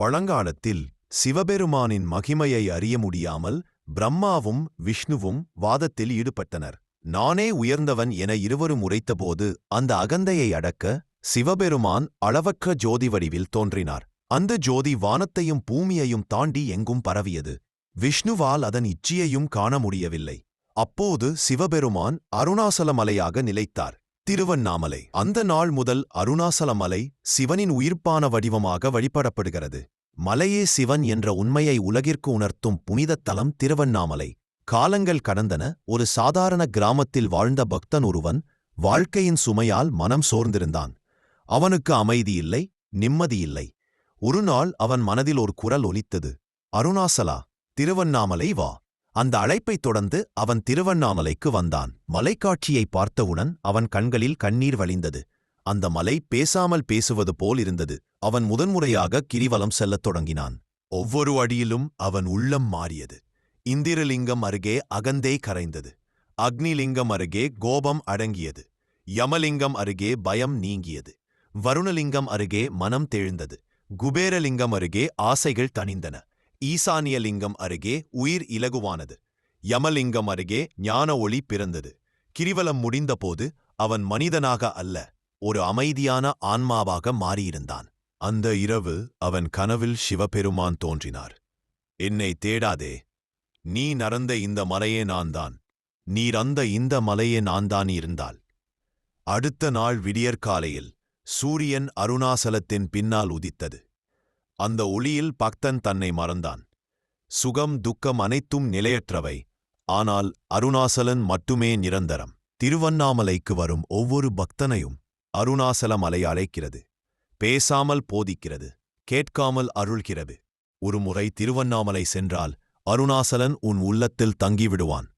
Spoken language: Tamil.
பழங்காலத்தில் சிவபெருமானின் மகிமையை அறிய முடியாமல் பிரம்மாவும் விஷ்ணுவும் வாதத்தில் ஈடுபட்டனர். நானே உயர்ந்தவன் என இருவரும் உரைத்தபோது அந்த அகந்தையை அடக்க சிவபெருமான் அளவற்ற ஜோதி வடிவில் தோன்றினார். அந்த ஜோதி வானத்தையும் பூமியையும் தாண்டி எங்கும் பரவியது. விஷ்ணுவால் அதன் இச்சியையும் காண முடியவில்லை. அப்போது சிவபெருமான் அருணாசலமலையாக நிலைத்தார். திருவண்ணாமலை. அந்த நாள் முதல் அருணாசலமலை சிவனின் உயிர்ப்பான வடிவமாக வழிபடப்படுகிறது. மலையே சிவன் என்ற உண்மையை உலகிற்கு உணர்த்தும் புனிதத் தலம் திருவண்ணாமலை. காலங்கள் கடந்தன. ஒரு சாதாரண கிராமத்தில் வாழ்ந்த பக்தன் ஒருவன் வாழ்க்கையின் சுமையால் மனம் சோர்ந்திருந்தான். அவனுக்கு அமைதியில்லை, நிம்மதியில்லை. ஒருநாள் அவன் மனதில் ஒரு குரல் ஒலித்தது. அருணாசலா, திருவண்ணாமலை வா. அந்த அழைப்பைத் தொடர்ந்து அவன் திருவண்ணாமலைக்கு வந்தான். மலைக்காட்சியை பார்த்தவுடன் அவன் கண்களில் கண்ணீர் வழிந்தது. அந்த மலை பேசாமல் பேசுவது போல் இருந்தது. அவன் முதன்முறையாக கிரிவலம் செல்லத் தொடங்கினான். ஒவ்வொரு அடியிலும் அவன் உள்ளம் மாறியது. இந்திரலிங்கம் அருகே அகந்தே கரைந்தது. அக்னிலிங்கம் அருகே கோபம் அடங்கியது. யமலிங்கம் அருகே பயம் நீங்கியது. வருணலிங்கம் அருகே மனம் தெழுந்தது. குபேரலிங்கம் அருகே ஆசைகள் தணிந்தன. ஈசானியலிங்கம் அருகே உயிர் இலகுவானது. யமலிங்கம் அருகே ஞான ஒளி பிறந்தது. கிரிவலம் முடிந்தபோது அவன் மனிதனாக அல்ல, ஒரு அமைதியான ஆன்மாவாக மாறியிருந்தான். அந்த இரவு அவன் கனவில் சிவபெருமான் தோன்றினார். என்னை தேடாதே, நீ நரந்த இந்த மலையே நான்தான். நீரந்த இந்த மலையே நான்தான் இருந்தால். அடுத்த நாள் விடியற்காலையில் சூரியன் அருணாசலத்தின் பின்னால் உதித்தது. அந்த ஒளியில் பக்தன் தன்னை மறந்தான். சுகம் துக்கம் அனைத்தும் நிலையற்றவை, ஆனால் அருணாசலன் மட்டுமே நிரந்தரம். திருவண்ணாமலைக்கு வரும் ஒவ்வொரு பக்தனையும் அருணாசல மலை அழைக்கிறது. பேசாமல் போதிக்கிறது, கேட்காமல் அருள்கிறது. ஒருமுறை திருவண்ணாமலை சென்றால் அருணாசலன் உன் உள்ளத்தில் தங்கிவிடுவான்.